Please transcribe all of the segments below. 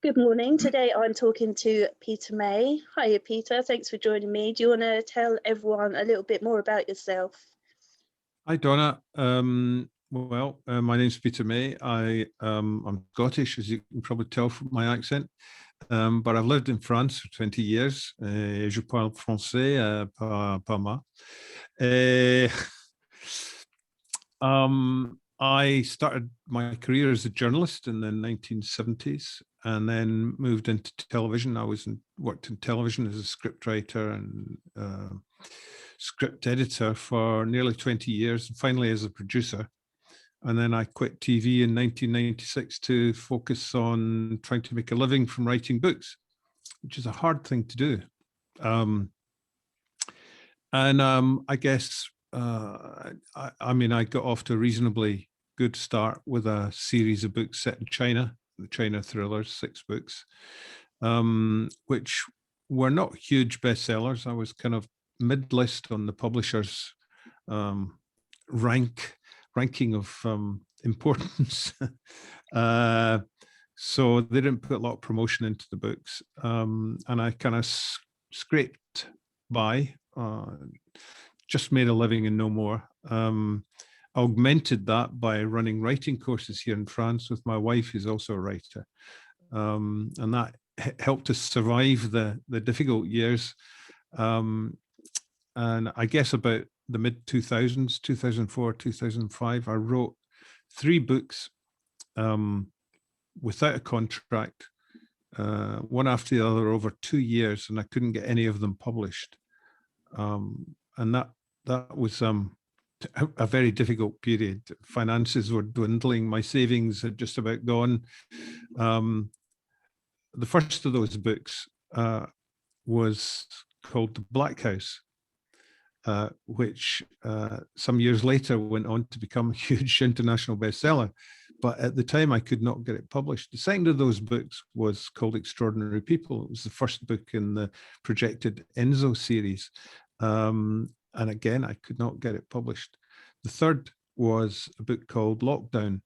Good morning. Today I'm talking to Peter May. Hiya, Peter. Thanks for joining me. Do you want to tell everyone a little bit more about yourself? Hi, Donna. My name's Peter May. I'm Scottish, as you can probably tell from my accent, but I've lived in France for 20 years. Je parle français, pas mal. I started my career as a journalist in the 1970s and then moved into television. Worked in television as a scriptwriter and script editor for nearly 20 years, and finally as a producer. And then I quit TV in 1996 to focus on trying to make a living from writing books, which is a hard thing to do. I guess, I got off to a reasonably good start with a series of books set in China, the China Thrillers, 6 books, which were not huge bestsellers. I was kind of mid-list on the publisher's ranking of importance. So they didn't put a lot of promotion into the books. And I kind of scraped by, just made a living and no more. Augmented that by running writing courses here in France with my wife, who's also a writer. And that helped us survive the difficult years. And I guess about the mid 2000s, 2004, 2005, I wrote 3 books without a contract, one after the other over 2 years, and I couldn't get any of them published. And that was a very difficult period. Finances were dwindling. My savings had just about gone. The first of those books was called The Black House, which some years later went on to become a huge international bestseller. But at the time, I could not get it published. The second of those books was called Extraordinary People. It was the first book in the projected Enzo series. And again, I could not get it published. The third was a book called Lockdown,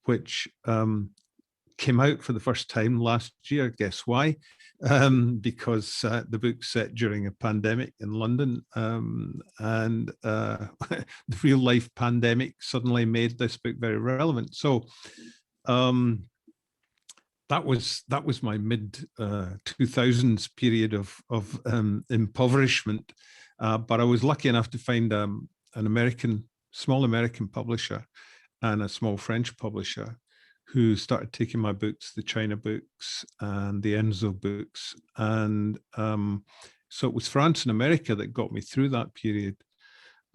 which came out for the first time last year. Guess why? Because the book's set during a pandemic in London, and the real life pandemic suddenly made this book very relevant. So that was my mid 2000s period of impoverishment. But I was lucky enough to find an small American publisher and a small French publisher who started taking my books, the China books and the Enzo books. And so it was France and America that got me through that period.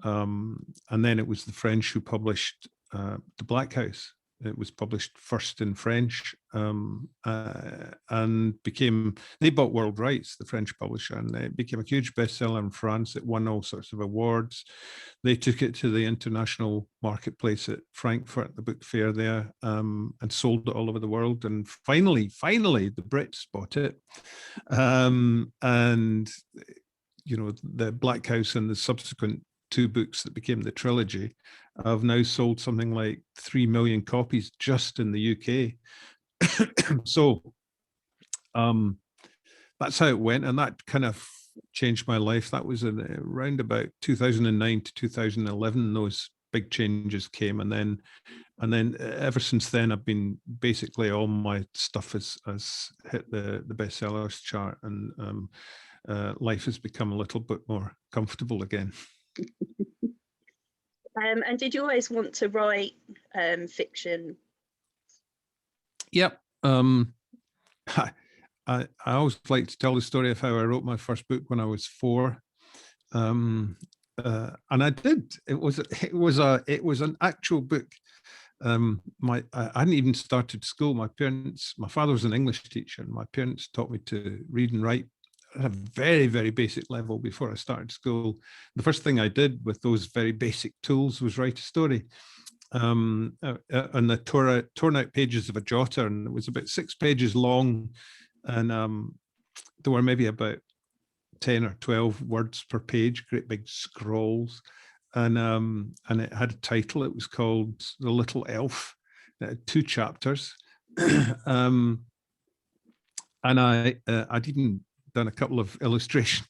And then it was the French who published The Black House. It was published first in French, and they bought world rights, the French publisher, and it became a huge bestseller in France. It won all sorts of awards. They took it to the international marketplace at Frankfurt, the book fair there, and sold it all over the world. And finally, the Brits bought it. And, the Black House and the subsequent 2 books that became the trilogy have now sold something like 3 million copies just in the UK. So that's how it went, and that kind of changed my life. That was around about 2009 to 2011. Those big changes came, and then ever since then, I've been basically all my stuff has hit the bestsellers chart, and life has become a little bit more comfortable again. And did you always want to write fiction? Yep. I always like to tell the story of how I wrote my first book when I was 4. And I did. It was an actual book. I hadn't even started school. My father was an English teacher, and my parents taught me to read and write at a very, very basic level before I started school. The first thing I did with those very basic tools was write a story on the torn out pages of a jotter, and it was about 6 pages long, and there were maybe about 10 or 12 words per page, great big scrolls, and it had a title. It was called The Little Elf. It had 2 chapters. and I'd even done a couple of illustrations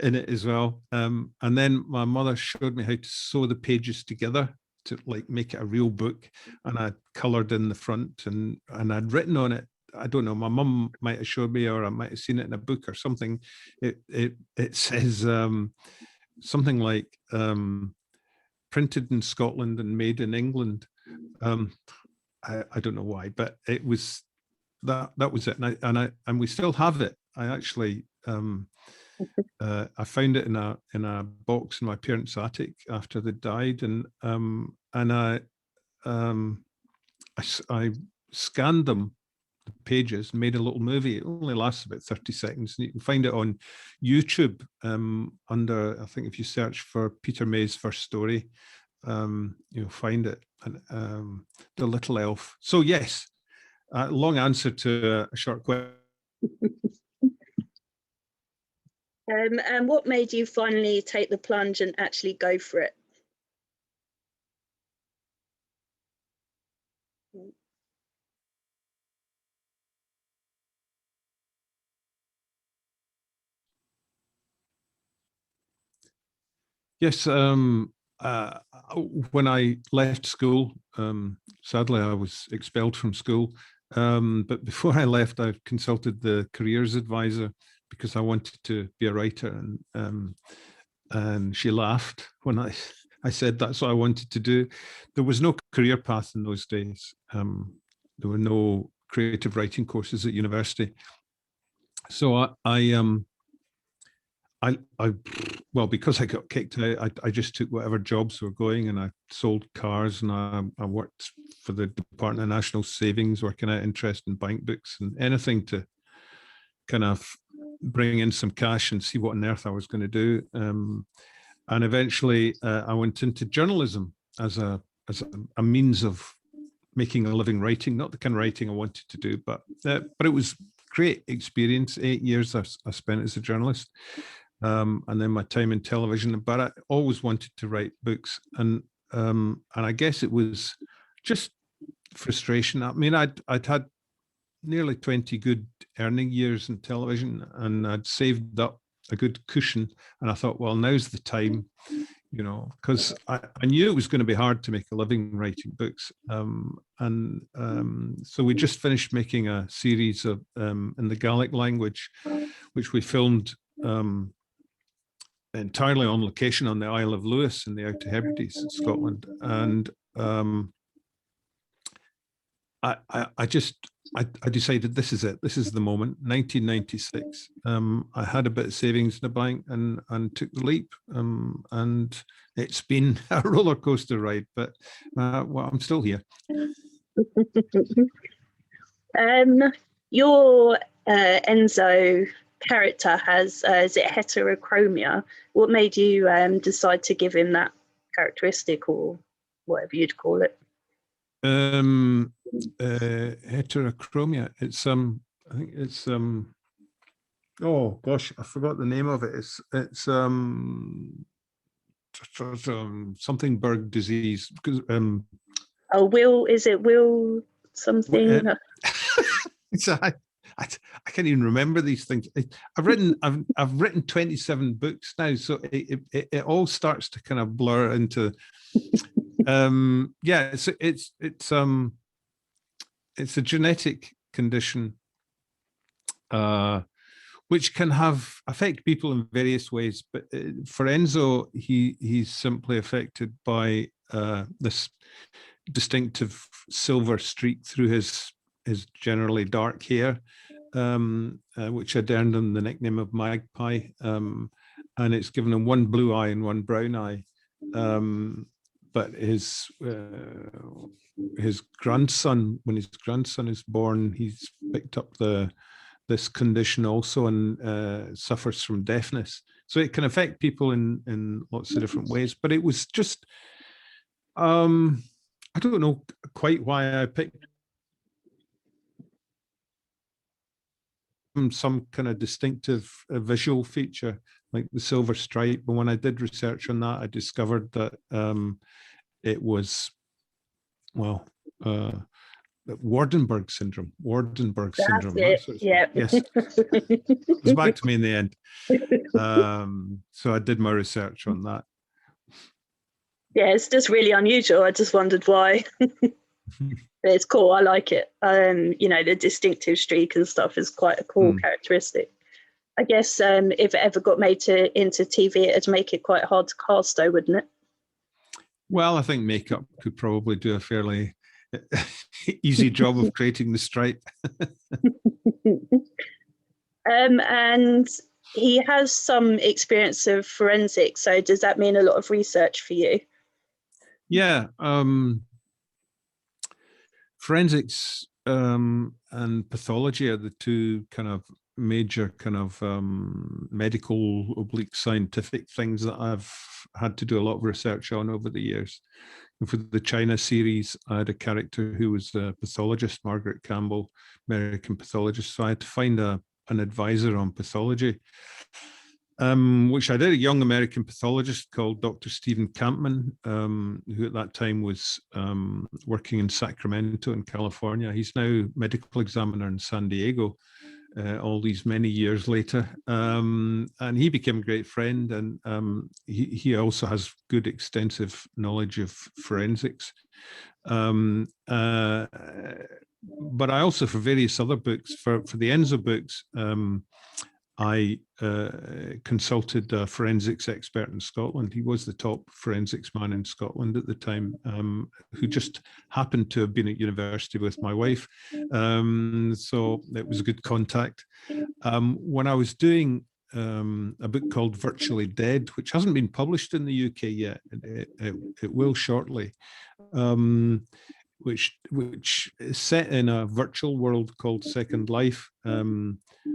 in it as well. And then my mother showed me how to sew the pages together to like make it a real book, and I coloured in the front, and I'd written on it. I don't know, my mum might have showed me, or I might have seen it in a book or something. It says something like printed in Scotland and made in England. I don't know why, but it was that was it, and we still have it. I actually I found it in a box in my parents' attic after they died, and I scanned them, the pages, made a little movie. It only lasts about 30 seconds, and you can find it on YouTube under, I think if you search for Peter May's first story, you'll find it. And The Little Elf. So yes, long answer to a short question. And what made you finally take the plunge and actually go for it? Yes, when I left school, sadly I was expelled from school. But before I left, I consulted the careers advisor because I wanted to be a writer, and she laughed when I said that's what I wanted to do. There was no career path in those days. There were no creative writing courses at university. So well, because I got kicked out, I just took whatever jobs were going, and I sold cars, and I worked for the Department of National Savings, working out interest in bank books and anything to kind of bring in some cash and see what on earth I was going to do. And eventually I went into journalism as a means of making a living writing, not the kind of writing I wanted to do, but it was great experience. 8 years I spent as a journalist. And then my time in television, but I always wanted to write books, and I guess it was just frustration. I mean, I'd had nearly 20 good earning years in television, and I'd saved up a good cushion, and I thought, well, now's the time, because I knew it was going to be hard to make a living writing books, so we just finished making a series of in the Gaelic language, which we filmed entirely on location on the Isle of Lewis in the Outer Hebrides in Scotland. And I decided this is it. This is the moment. 1996. I had a bit of savings in the bank and took the leap. And it's been a roller coaster ride, but well, I'm still here. Your Enzo character has is it heterochromia? What made you decide to give him that characteristic, or whatever you'd call it? Heterochromia. It's I think it's oh gosh, I forgot the name of it. It's something Berg disease. Because is it Will something? I can't even remember these things. I've written 27 books now, so it all starts to kind of blur into. Yeah, it's a genetic condition, which can affect people in various ways. But for Enzo, he's simply affected by this distinctive silver streak through his generally dark hair, which had earned him the nickname of Magpie, and it's given him one blue eye and one brown eye. But his grandson, when his grandson is born, he's picked up this condition also, and suffers from deafness. So it can affect people in lots of different ways. But it was just, I don't know quite why I picked some kind of distinctive visual feature like the silver stripe. But when I did research on that, I discovered that it was, well, Wardenberg syndrome. Wardenberg That's syndrome. it. That's what it's Yeah. Yes, it was back to me in the end. So I did my research on that. Yeah, it's just really unusual. I just wondered why. But it's cool. I like it. The distinctive streak and stuff is quite a cool characteristic. I guess if it ever got made into TV, it'd make it quite hard to cast, though, wouldn't it? Well, I think makeup could probably do a fairly easy job of creating the stripe. And he has some experience of forensics. So does that mean a lot of research for you? Yeah. Forensics and pathology are the two kind of major kind of medical / scientific things that I've had to do a lot of research on over the years. And for the China series, I had a character who was a pathologist, Margaret Campbell, American pathologist. So I had to find an advisor on pathology, which I did. A young American pathologist called Dr. Stephen Campman, who at that time was working in Sacramento in California. He's now medical examiner in San Diego, all these many years later. And he became a great friend, and he also has good extensive knowledge of forensics. But I also, for various other books, for the Enzo books, I consulted a forensics expert in Scotland. He was the top forensics man in Scotland at the time, who just happened to have been at university with my wife. So it was a good contact. When I was doing a book called Virtually Dead, which hasn't been published in the UK yet, it will shortly, which is set in a virtual world called Second Life.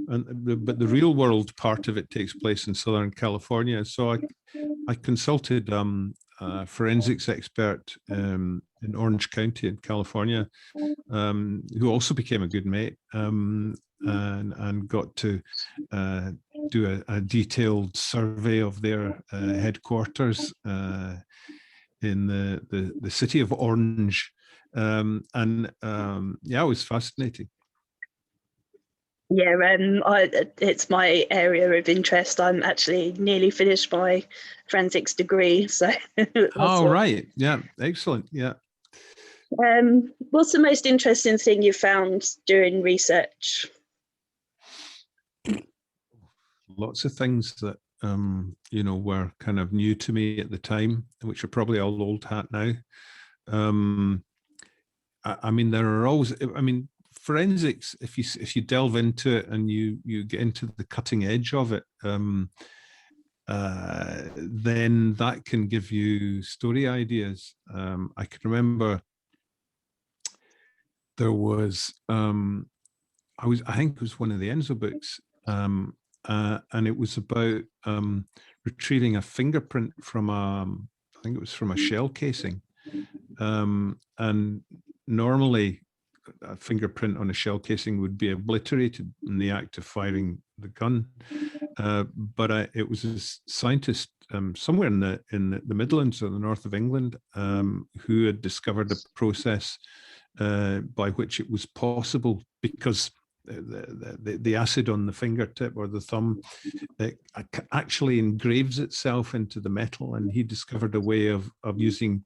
But the real world part of it takes place in Southern California. So I consulted a forensics expert in Orange County in California, who also became a good mate, and got to do a detailed survey of their headquarters in the city of Orange. Yeah, it was fascinating. Yeah, it's my area of interest. I'm actually nearly finished my forensics degree. So. Right. Yeah. Excellent. Yeah. What's the most interesting thing you found during research? Lots of things that were kind of new to me at the time, which are probably all old hat now. I mean, there are always. I mean, forensics, if you delve into it and you get into the cutting edge of it, then that can give you story ideas. I can remember there was I think it was one of the Enzo books, and it was about retrieving a fingerprint from I think it was from a shell casing, and normally a fingerprint on a shell casing would be obliterated in the act of firing the gun. But it was a scientist somewhere in the Midlands or the north of England who had discovered a process by which it was possible, because the acid on the fingertip or the thumb actually engraves itself into the metal, and he discovered a way of using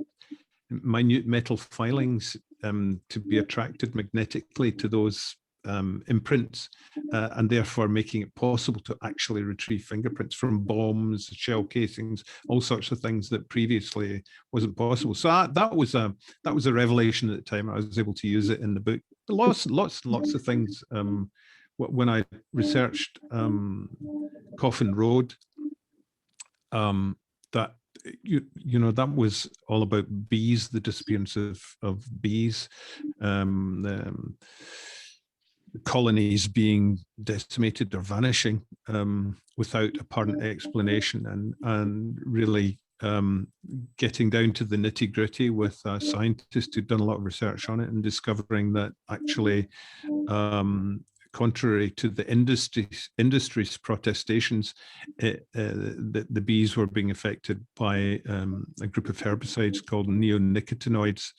minute metal filings to be attracted magnetically to those imprints, and therefore making it possible to actually retrieve fingerprints from bombs, shell casings, all sorts of things that previously wasn't possible. So that was a revelation at the time. I was able to use it in the book. Lots of things. When I researched Coffin Road, that that was all about bees, the disappearance of bees, colonies being decimated or vanishing without apparent explanation, and really getting down to the nitty-gritty with a scientist who'd done a lot of research on it and discovering that actually contrary to the industry's protestations, the bees were being affected by a group of herbicides called neonicotinoids.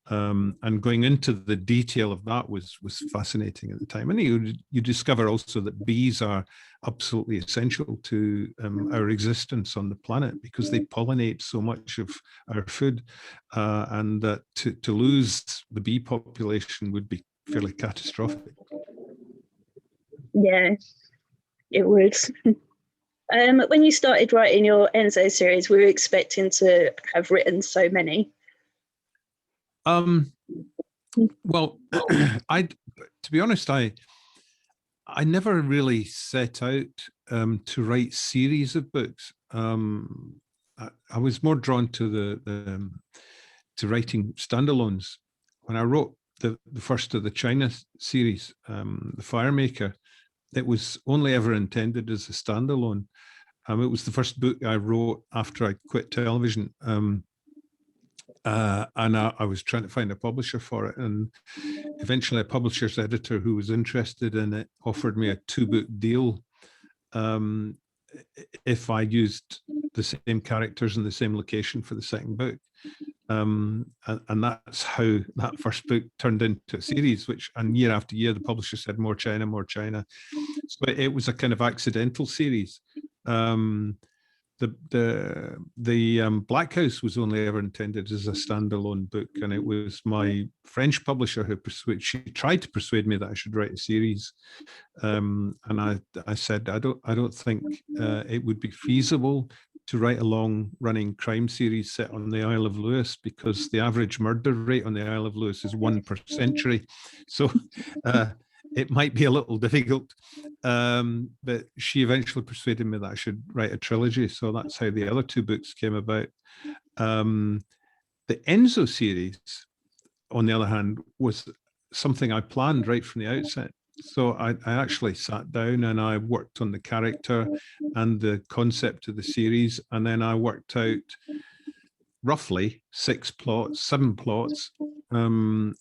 And going into the detail of that was fascinating at the time. And you discover also that bees are absolutely essential to our existence on the planet, because they pollinate so much of our food, and that to lose the bee population would be fairly catastrophic. Yeah, it would. When you started writing your Enzo series, were you expecting to have written so many? Well, to be honest, I never really set out to write series of books. I was more drawn to to writing standalones. When I wrote the first of the China series, The Firemaker, it was only ever intended as a standalone. It was the first book I wrote after I quit television. And I was trying to find a publisher for it. And eventually a publisher's editor who was interested in it offered me a 2-book deal if I used the same characters in the same location for the second book. And that's how that first book turned into a series, and year after year, the publisher said, more China, more China. So it was a kind of accidental series. The Black House was only ever intended as a standalone book, and it was my French publisher who she tried to persuade me that I should write a series, and I said I don't think it would be feasible to write a long-running crime series set on the Isle of Lewis, because the average murder rate on the Isle of Lewis is 1 per century. So it might be a little difficult, but she eventually persuaded me that I should write a trilogy. So that's how the other 2 books came about. The Enzo series, on the other hand, was something I planned right from the outset. So I actually sat down and I worked on the character and the concept of the series, and then I worked out roughly 7 plots, and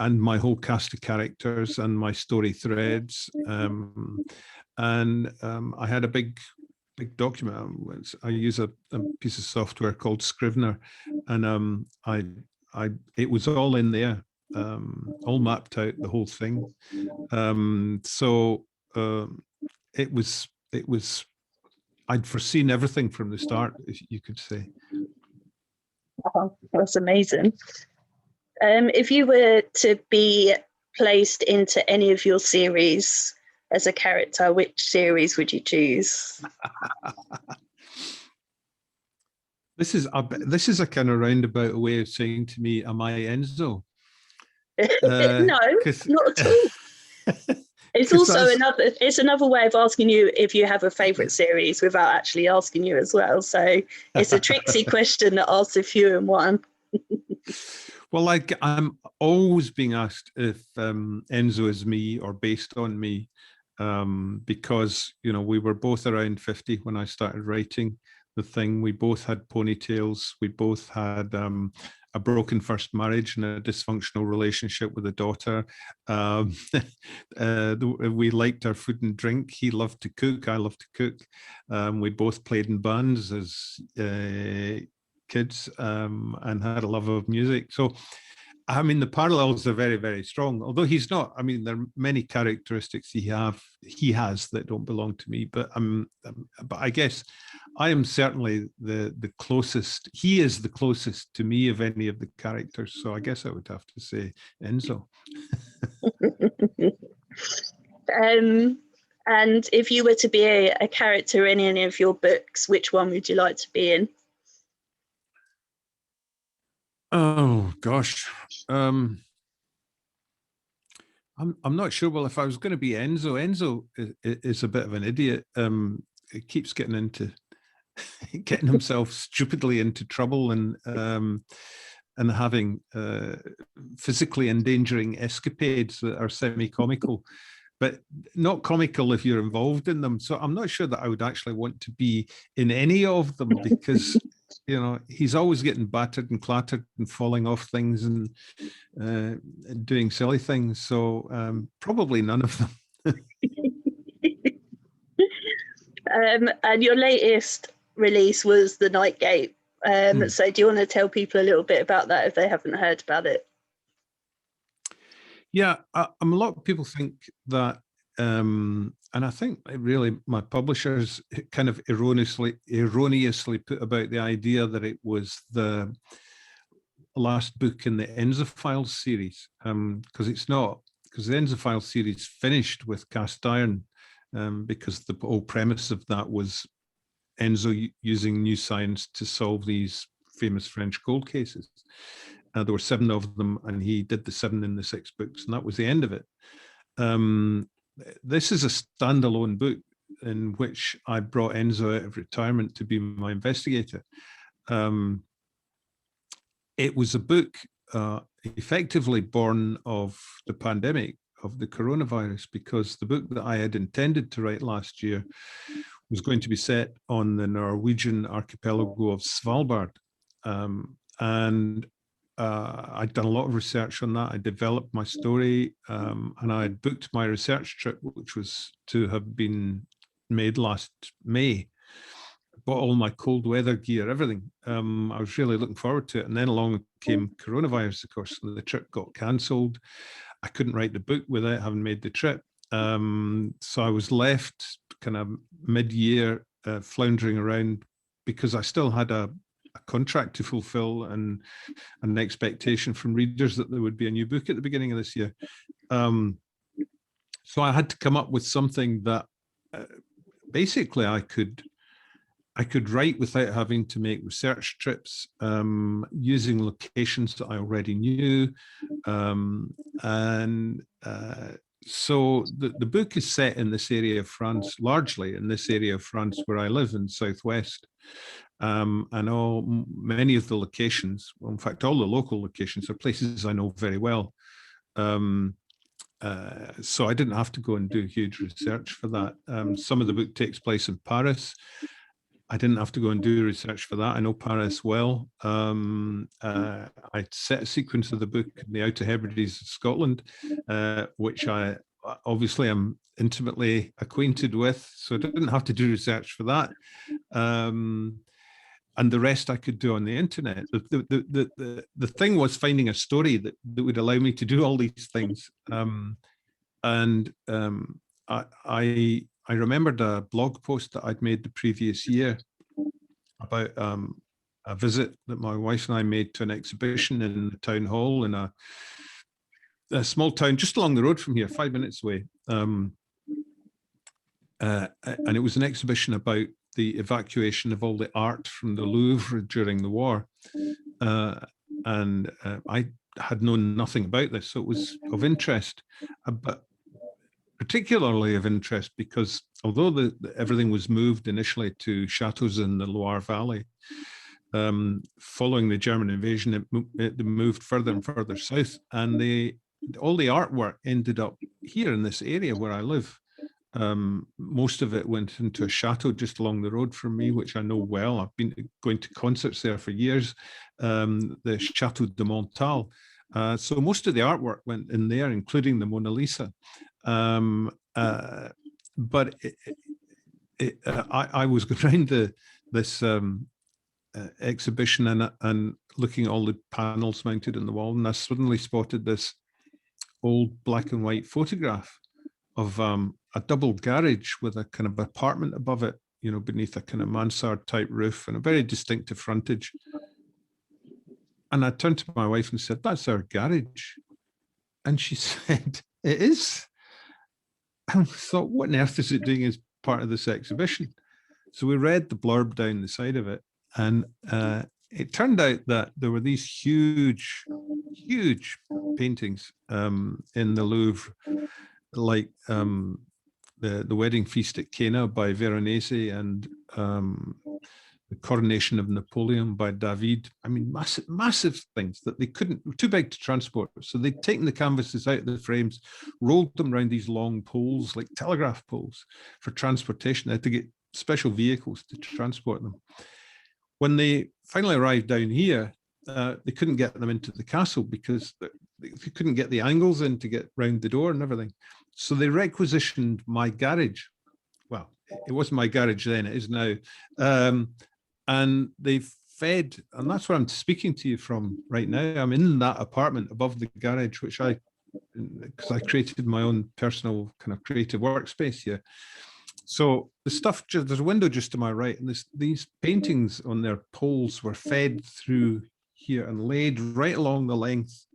my whole cast of characters and my story threads, and I had a big document. I use a piece of software called Scrivener, and it was all in there, all mapped out, the whole thing. So it was I'd foreseen everything from the start, you could say. Oh, that's amazing. If you were to be placed into any of your series as a character, which series would you choose? This is a kind of roundabout way of saying to me, am I Enzo? No, not at all. It's also another way of asking you if you have a favorite series without actually asking you as well. So it's a tricksy question that asks a few in one. Well, I'm always being asked if Enzo is me or based on me, because we were both around 50 when I started writing the thing. We both had ponytails. We both had a broken first marriage and a dysfunctional relationship with a daughter. We liked our food and drink. He loved to cook. I loved to cook. We both played in bands as kids, and had a love of music. So, I mean, the parallels are very, very strong. Although he's not. I mean, there are many characteristics he has that don't belong to me. But I guess I am certainly the closest. He is the closest to me of any of the characters. So I guess I would have to say Enzo. And if you were to be a character in any of your books, which one would you like to be in? Oh gosh, I'm not sure. Well, if I was going to be Enzo is a bit of an idiot. It keeps getting himself stupidly into trouble, and having physically endangering escapades that are semi-comical, but not comical if you're involved in them. So I'm not sure that I would actually want to be in any of them, because you know, he's always getting battered and clattered and falling off things and doing silly things. So probably none of them. And your latest release was The Nightgate. So do you want to tell people a little bit about that if they haven't heard about it? Yeah, a lot of people think that, and I think really my publishers kind of erroneously put about the idea that it was the last book in the Enzo Files series, because it's not, because the Enzo Files series finished with Cast Iron, because the whole premise of that was Enzo using new science to solve these famous French cold cases. There were 7 of them, and he did the 7 in the 6 books, and that was the end of it. This is a standalone book in which I brought Enzo out of retirement to be my investigator. It was a book effectively born of the pandemic, of the coronavirus, because the book that I had intended to write last year was going to be set on the Norwegian archipelago of Svalbard. And I'd done a lot of research on that. I developed my story, and I had booked my research trip, which was to have been made last May. Bought all my cold weather gear, everything. I was really looking forward to it. And then along came coronavirus, of course, and the trip got cancelled. I couldn't write the book without having made the trip. So I was left kind of mid-year floundering around, because I still had a contract to fulfill and an expectation from readers that there would be a new book at the beginning of this year. So I had to come up with something that basically I could write without having to make research trips, using locations that I already knew. So the book is set in this area of France, largely in this area of France where I live in Southwest. And many of the locations, well, in fact, all the local locations are places I know very well. So I didn't have to go and do huge research for that. Some of the book takes place in Paris. I didn't have to go and do research for that. I know Paris well. I set a sequence of the book in the Outer Hebrides of Scotland, which I obviously am intimately acquainted with, so I didn't have to do research for that. And the rest I could do on the internet. The thing was finding a story that would allow me to do all these things. I remembered a blog post that I'd made the previous year about a visit that my wife and I made to an exhibition in the town hall in a small town just along the road from here, 5 minutes away. And it was an exhibition about the evacuation of all the art from the Louvre during the war. And I had known nothing about this, so it was of interest. But particularly of interest because although everything was moved initially to chateaus in the Loire Valley, following the German invasion, it moved further and further south, and all the artwork ended up here in this area where I live. Most of it went into a chateau just along the road from me, which I know well. I've been going to concerts there for years, the Chateau de Montal. So most of the artwork went in there, including the Mona Lisa. But I was going around this exhibition and looking at all the panels mounted on the wall, and I suddenly spotted this old black and white photograph of a double garage with a kind of apartment above it, you know, beneath a kind of mansard type roof and a very distinctive frontage. And I turned to my wife and said, "That's our garage." And she said, "It is." And I thought, what on earth is it doing as part of this exhibition? So we read the blurb down the side of it, and it turned out that there were these huge paintings in the Louvre, like the Wedding Feast at Cana by Veronese and the Coronation of Napoleon by David. I mean, massive things that they couldn't, too big to transport. So they'd taken the canvases out of the frames, rolled them around these long poles, like telegraph poles, for transportation. They had to get special vehicles to transport them. when they finally arrived down here, they couldn't get them into the castle because they couldn't get the angles in to get round the door and everything. So they requisitioned my garage. Well, it wasn't my garage then, it is now. And they fed, and that's where I'm speaking to you from right now. I'm in that apartment above the garage, which because I created my own personal kind of creative workspace here. So the stuff, there's a window just to my right, and these paintings on their poles were fed through here and laid right along the length,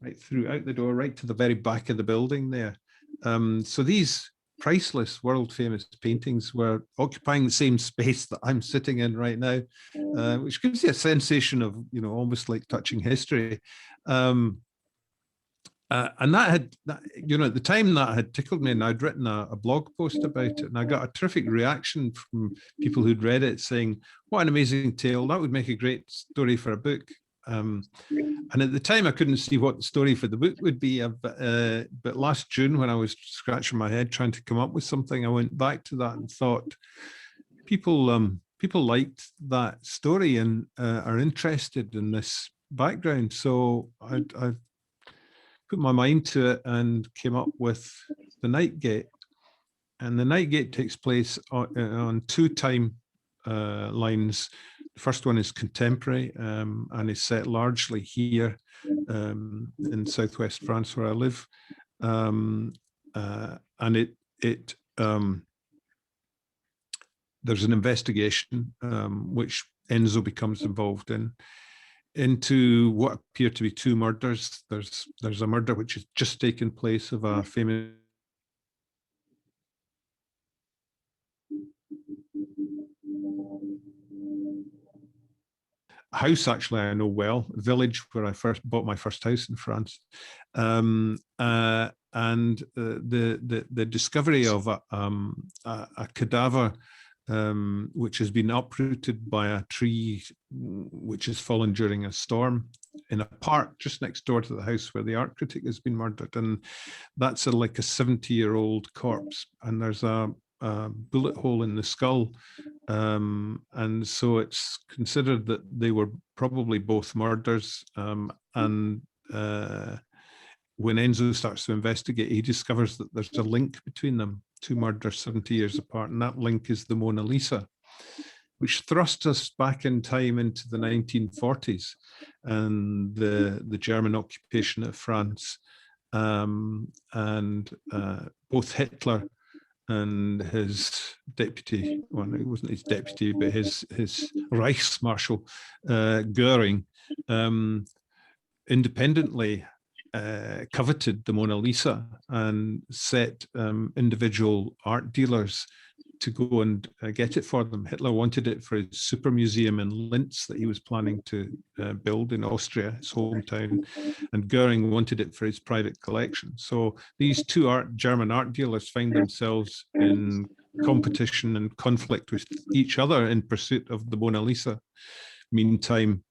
right through out the door, right to the very back of the building there. So these priceless, world famous paintings were occupying the same space that I'm sitting in right now, which gives you a sensation of, almost like touching history. And at the time that had tickled me, and I'd written a blog post about it, and I got a terrific reaction from people who'd read it saying, what an amazing tale, that would make a great story for a book. And at the time I couldn't see what the story for the book would be, but last June, when I was scratching my head trying to come up with something, I went back to that and thought, people liked that story and are interested in this background. So I put my mind to it and came up with The Night Gate. And The Night Gate takes place on two time lines. The first one is contemporary and is set largely here in southwest France, where I live. And there's an investigation which Enzo becomes involved in, into what appear to be two murders. There's a murder which has just taken place of a famous house, actually, I know well, a village where I first bought my first house in France. And the discovery of a cadaver which has been uprooted by a tree which has fallen during a storm in a park just next door to the house where the art critic has been murdered. And that's like a 70-year-old corpse, and there's a bullet hole in the skull. And so it's considered that they were probably both murders. And when Enzo starts to investigate, he discovers that there's a link between them, two murders 70 years apart, and that link is the Mona Lisa, which thrust us back in time into the 1940s and the German occupation of France. And both Hitler and his deputy, well, it wasn't his deputy, but his Reichsmarshal, Goering, independently coveted the Mona Lisa and set individual art dealers to go and get it for them. Hitler wanted it for his super museum in Linz that he was planning to build in Austria, his hometown, and Goering wanted it for his private collection. So these two German art dealers find themselves in competition and conflict with each other in pursuit of the Mona Lisa. Meantime,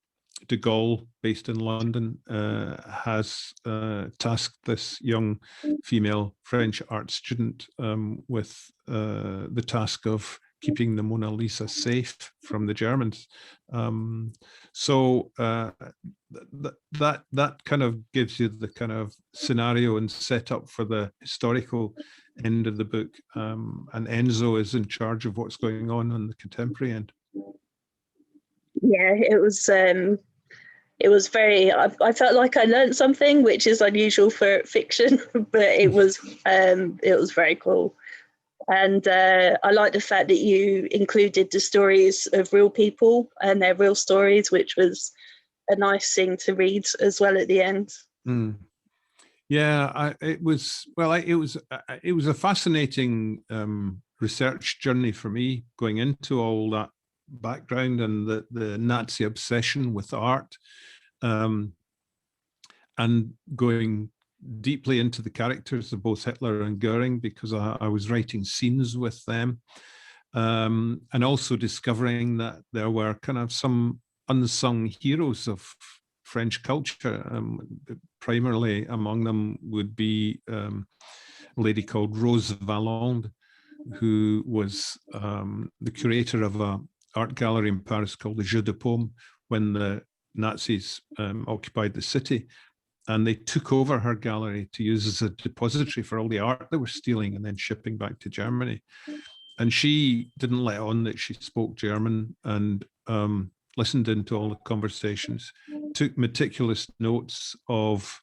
de Gaulle, based in London, has tasked this young female French art student with the task of keeping the Mona Lisa safe from the Germans. So that kind of gives you the kind of scenario and setup for the historical end of the book. And Enzo is in charge of what's going on the contemporary end. Yeah, it was very, I felt like I learned something, which is unusual for fiction, but it was very cool. And I like the fact that you included the stories of real people and their real stories, which was a nice thing to read as well at the end. Mm. Yeah, it was a fascinating research journey for me, going into all that background and the Nazi obsession with art, and going deeply into the characters of both Hitler and Goering, because I was writing scenes with them, and also discovering that there were kind of some unsung heroes of French culture. Primarily among them would be a lady called Rose Valland, who was the curator of art gallery in Paris called the Jeu de Paume when the Nazis occupied the city. And they took over her gallery to use as a depository for all the art they were stealing and then shipping back to Germany. And she didn't let on that she spoke German and listened into all the conversations, took meticulous notes of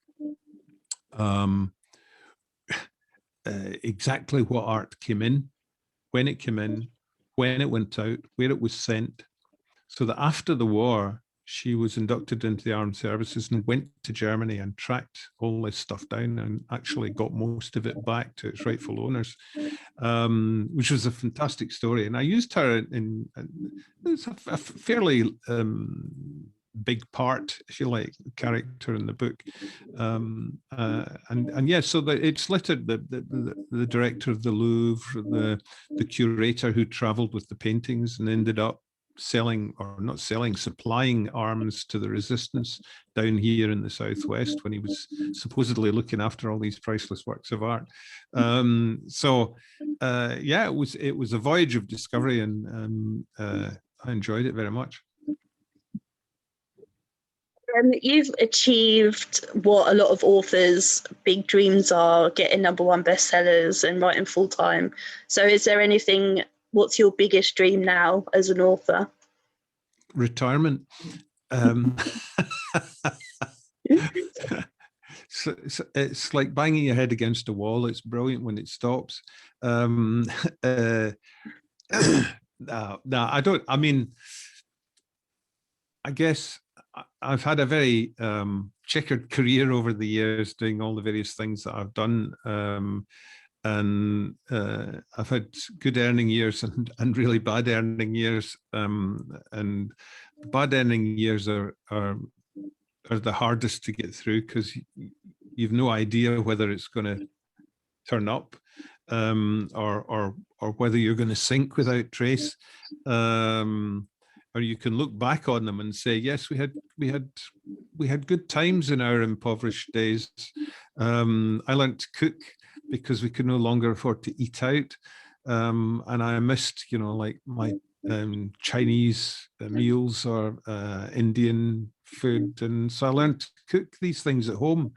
exactly what art came in, when it came in, when it went out, where it was sent, so that after the war, she was inducted into the armed services and went to Germany and tracked all this stuff down and actually got most of it back to its rightful owners, which was a fantastic story. And I used her in it's a fairly big part, if you like, character in the book. And yeah, so it's littered the director of the Louvre, the curator who traveled with the paintings and ended up selling, or not selling, supplying arms to the resistance down here in the southwest when he was supposedly looking after all these priceless works of art. So yeah, it was a voyage of discovery, and I enjoyed it very much. You've achieved what a lot of authors' big dreams are, getting #1 bestsellers and writing full time. So is there anything, what's your biggest dream now as an author? Retirement. So it's like banging your head against a wall. It's brilliant when it stops. No, I don't. I mean, I guess I've had a very checkered career over the years, doing all the various things that I've done. And I've had good earning years and really bad earning years. And bad earning years are the hardest to get through because you've no idea whether it's going to turn up or whether you're going to sink without trace. Or you can look back on them and say, yes, we had good times in our impoverished days. I learned to cook because we could no longer afford to eat out, and I missed, like my Chinese meals or Indian food, and so I learned to cook these things at home,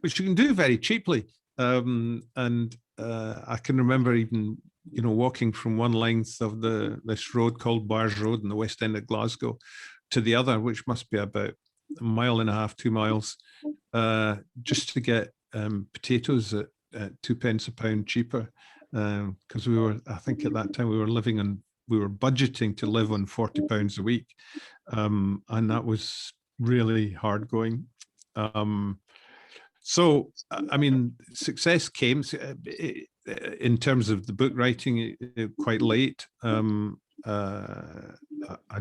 which you can do very cheaply. And I can remember even walking from one length of this road called Barge Road in the West End of Glasgow to the other, which must be about 1.5 miles, 2 miles, just to get potatoes at 2p a pound cheaper, because I think at that time we were budgeting to live on £40 a week, and that was really hard going. So, I mean, success came in terms of the book writing quite late. I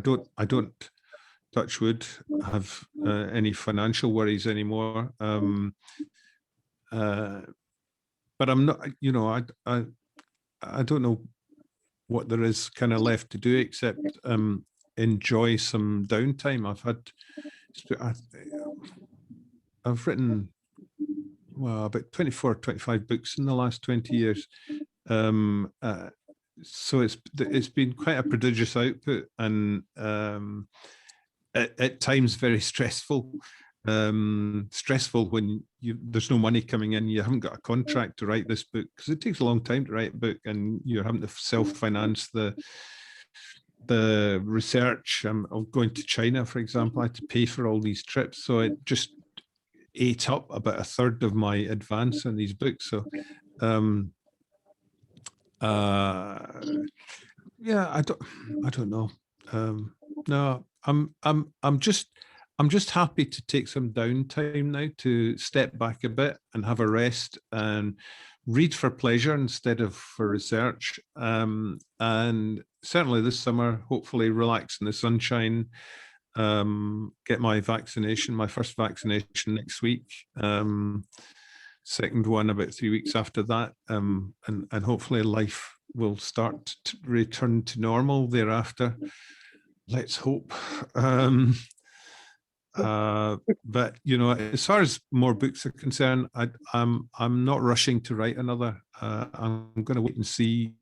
don't, touch wood, have any financial worries anymore. But I'm not, I don't know what there is kind of left to do except enjoy some downtime. I've written, well, about 24, 25 books in the last 20 years. So it's been quite a prodigious output, and at times very stressful. Stressful when there's no money coming in, you haven't got a contract to write this book, because it takes a long time to write a book, and you're having to self-finance the research. Of going to China, for example, I had to pay for all these trips, so it just ate up about 1/3 of my advance on these books. So yeah, I don't know. No, I'm just happy to take some downtime now, to step back a bit and have a rest and read for pleasure instead of for research. And certainly this summer, hopefully relax in the sunshine, get my first vaccination next week, second one about 3 weeks after that, and hopefully life will start to return to normal thereafter. Let's hope. But as far as more books are concerned, I'm not rushing to write another. I'm going to wait and see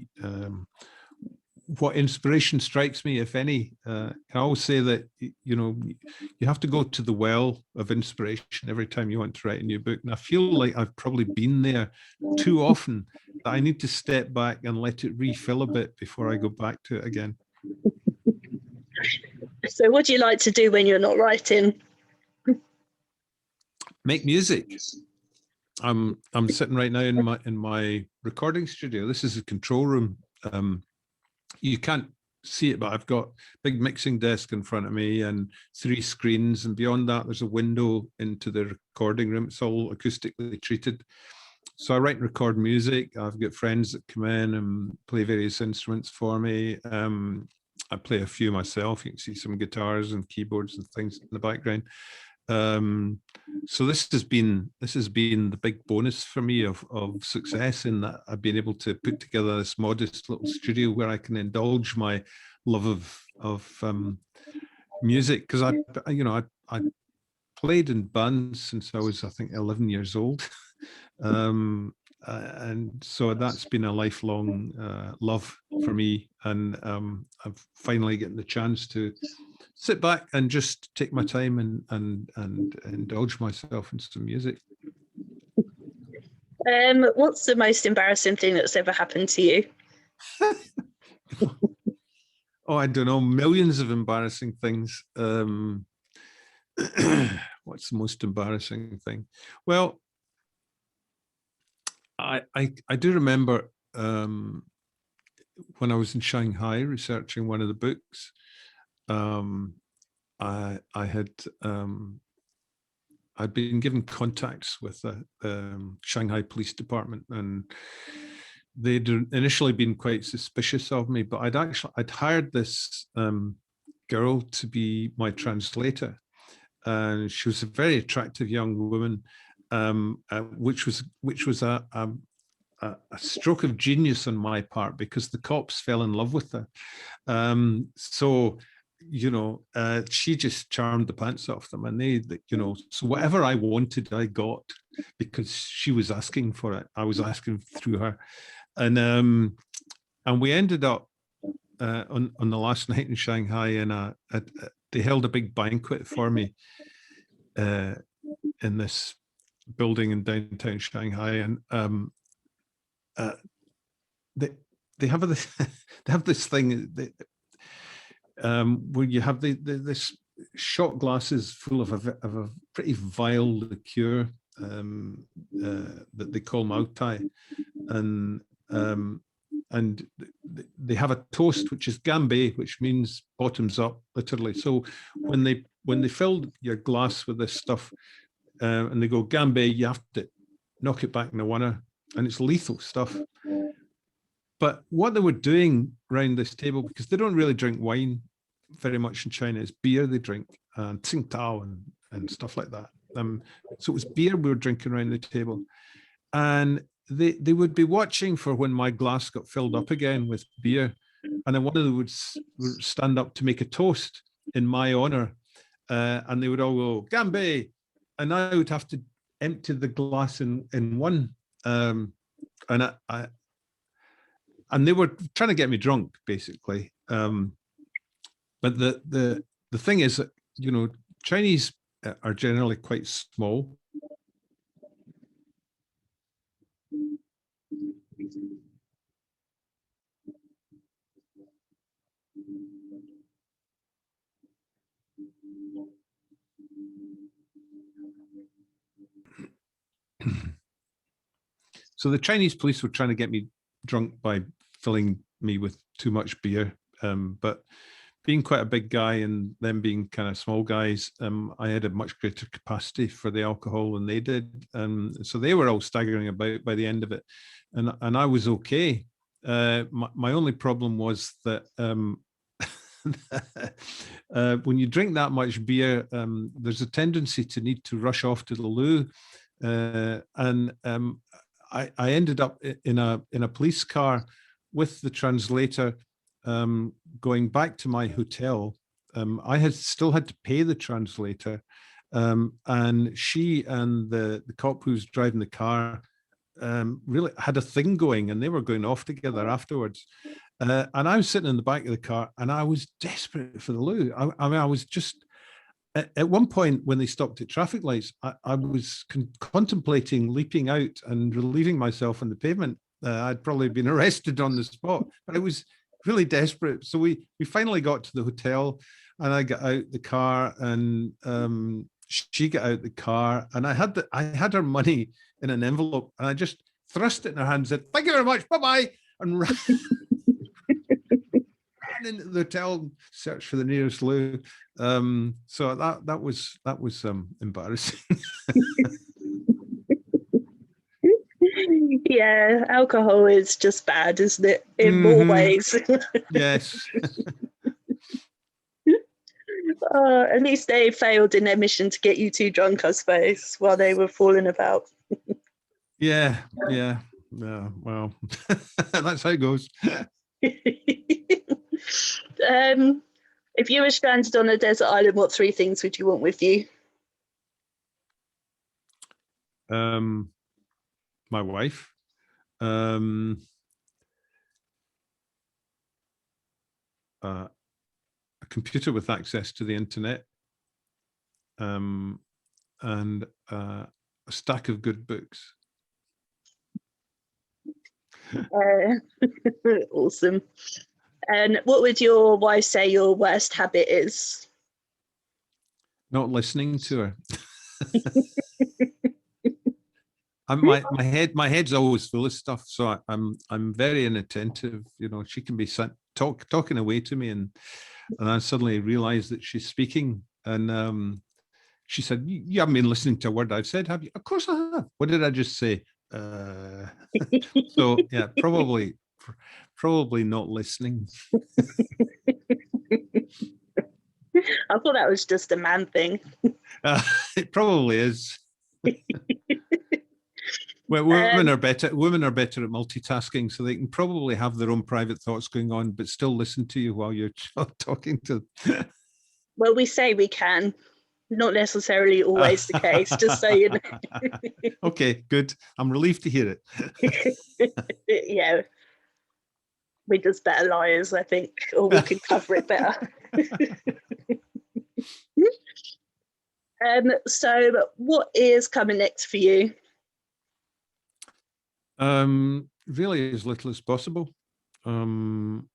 what inspiration strikes me, if any. I always say that, you know, you have to go to the well of inspiration every time you want to write a new book. And I feel like I've probably been there too often, that I need to step back and let it refill a bit before I go back to it again. So what do you like to do when you're not writing? Make music. I'm sitting right now in my recording studio. This is a control room. You can't see it, but I've got a big mixing desk in front of me and 3 screens, and beyond that there's a window into the recording room. It's all acoustically treated. So I write and record music. I've got friends that come in and play various instruments for me. I play a few myself. You can see some guitars and keyboards and things in the background. So this has been the big bonus for me of success, in that I've been able to put together this modest little studio where I can indulge my love of music, because I played in bands since I was, I think, 11 years old. And so that's been a lifelong love for me, and I've finally getting the chance to sit back and just take my time and indulge myself in some music. What's the most embarrassing thing that's ever happened to you? Oh, I don't know, millions of embarrassing things. What's the most embarrassing thing? Well, I do remember when I was in Shanghai researching one of the books. I'd been given contacts with the Shanghai Police Department, and they'd initially been quite suspicious of me, but I'd hired this girl to be my translator, and she was a very attractive young woman, which was a stroke of genius on my part, because the cops fell in love with her. So, you know, she just charmed the pants off them, and they, you know, so whatever I wanted, I got, because she was asking for it. I was asking through her, and we ended up on the last night in Shanghai, and they held a big banquet for me in this building in downtown Shanghai, and they have this they have this thing where you have this shot glasses full of a pretty vile liqueur that they call Maotai, and they have a toast which is Ganbei, which means bottoms up, literally. So when they filled your glass with this stuff, and they go Ganbei, you have to knock it back in the water, and it's lethal stuff. But what they were doing around this table, because they don't really drink wine very much in China, it's beer they drink, and Tsingtao and stuff like that. So it was beer we were drinking around the table, and they would be watching for when my glass got filled up again with beer, and then one of them would stand up to make a toast in my honor, and they would all go Ganbei, and I would have to empty the glass in one, and and they were trying to get me drunk, basically. But the thing is that, you know, Chinese are generally quite small. So the Chinese police were trying to get me drunk by filling me with too much beer. But being quite a big guy and them being kind of small guys, I had a much greater capacity for the alcohol than they did. So they were all staggering about by the end of it. And I was okay. My only problem was that when you drink that much beer, there's a tendency to need to rush off to the loo. I ended up in a police car with the translator, going back to my hotel. I had still had to pay the translator, and she and the cop who's driving the car really had a thing going, and they were going off together afterwards. And I was sitting in the back of the car, and I was desperate for the loo. I mean, I was just at one point when they stopped at traffic lights, I was contemplating leaping out and relieving myself on the pavement. I'd probably been arrested on the spot, but I was really desperate. So we finally got to the hotel, and I got out the car, and she got out the car, and I had her money in an envelope, and I just thrust it in her hand and said, "Thank you very much, bye-bye," and ran into the hotel, searched for the nearest loo. So that was embarrassing. Yeah, alcohol is just bad, isn't it? In more ways. Yes. At least they failed in their mission to get you too drunk, I suppose, while they were falling about. Yeah. Well, that's how it goes. If you were stranded on a desert island, what 3 things would you want with you? My wife, a computer with access to the internet, and a stack of good books. Awesome. And what would your wife say your worst habit is? Not listening to her. My head's always full of stuff, so I'm very inattentive. You know, she can be talking away to me, and I suddenly realize that she's speaking, and she said, "You haven't been listening to a word I've said, have you?" Of course I have. What did I just say? So yeah, probably not listening. I thought that was just a man thing. It probably is. Well, women are better at multitasking, so they can probably have their own private thoughts going on, but still listen to you while you're talking to them. Well, we say we can. Not necessarily always the case, just so you know. Okay, good. I'm relieved to hear it. Yeah. We're just better liars, I think, or we can cover it better. So what is coming next for you? Really as little as possible. I'm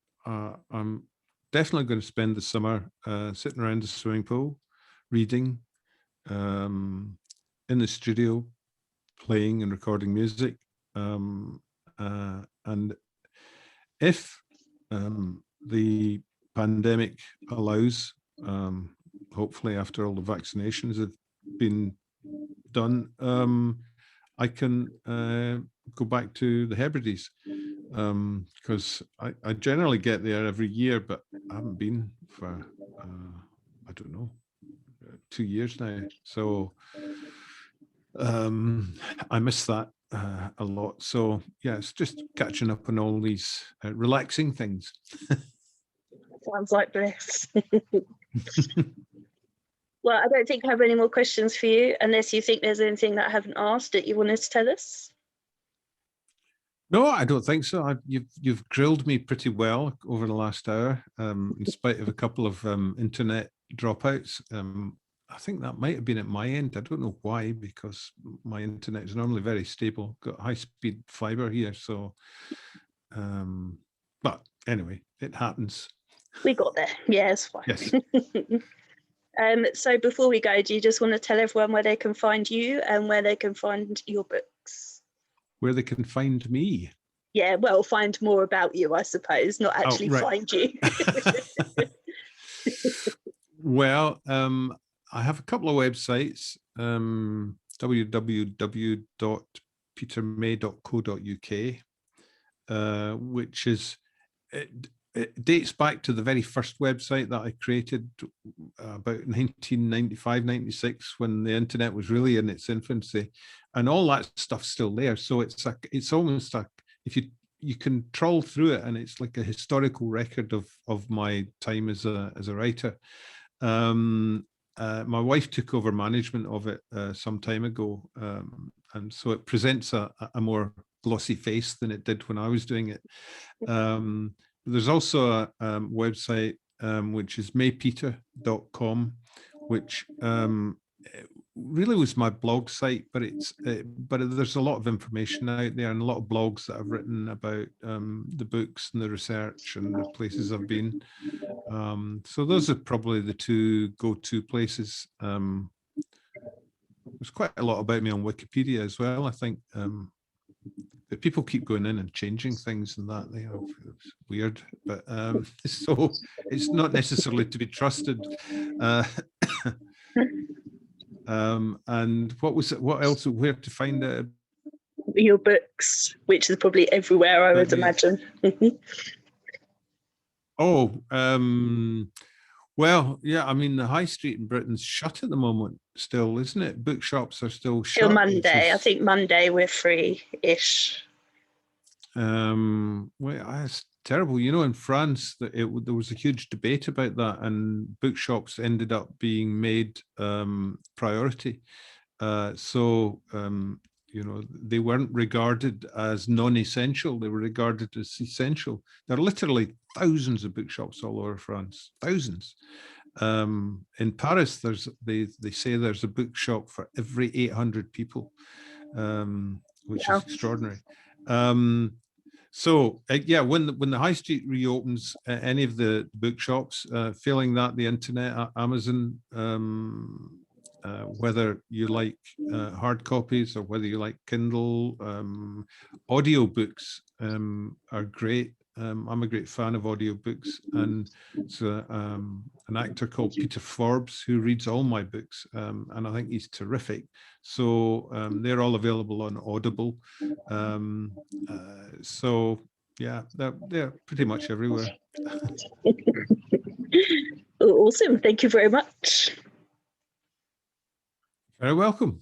definitely going to spend the summer sitting around the swimming pool, reading, in the studio, playing and recording music. And if the pandemic allows, hopefully after all the vaccinations have been done, I can go back to the Hebrides, because I generally get there every year, but I haven't been for, I don't know, 2 years now. So I miss that a lot. So yeah, it's just catching up on all these relaxing things. Sounds like bliss. Well, I don't think I have any more questions for you, unless you think there's anything that I haven't asked that you wanted to tell us. No, I don't think so. You've grilled me pretty well over the last hour, in spite of a couple of internet dropouts. I think that might have been at my end. I don't know why, because my internet is normally very stable. Got high-speed fiber here, so. But anyway, it happens. We got there. Yeah, it's fine. Yes. So before we go, do you just want to tell everyone where they can find you and where they can find your books? Where they can find me? Yeah, well, find more about you, I suppose, not actually find you. Well, I have a couple of websites, www.petermay.co.uk, which is, it dates back to the very first website that I created about 1995, 96, when the internet was really in its infancy, and all that stuff's still there. So it's almost like, if you can troll through it, and it's like a historical record of my time as a writer. My wife took over management of it some time ago, and so it presents a more glossy face than it did when I was doing it. there's also a website which is maypeter.com, which really was my blog site, but there's a lot of information out there and a lot of blogs that I've written about the books and the research and the places I've been. So those are probably the two go-to places. There's quite a lot about me on Wikipedia as well, I think. But people keep going in and changing things and that, it's weird, but so it's not necessarily to be trusted. And what else, where to find it? Your books, which is probably everywhere, I would imagine. Well, yeah, I mean, the high street in Britain's shut at the moment still, isn't it? Bookshops are still shut. Till Monday. I think Monday we're free-ish. Well, it's terrible. You know, in France, there was a huge debate about that, and bookshops ended up being made priority. You know, they weren't regarded as non-essential. They were regarded as essential. There are literally thousands of bookshops all over France, thousands. In Paris, they say there's a bookshop for every 800 people, which is extraordinary. Yeah, when the high street reopens, any of the bookshops, failing that, the internet, Amazon, whether you like hard copies or whether you like Kindle, audio books are great. I'm a great fan of audiobooks, and it's an actor called Peter Forbes who reads all my books, and I think he's terrific. So they're all available on Audible. So yeah, they're pretty much everywhere. Awesome. Thank you very much. Very welcome.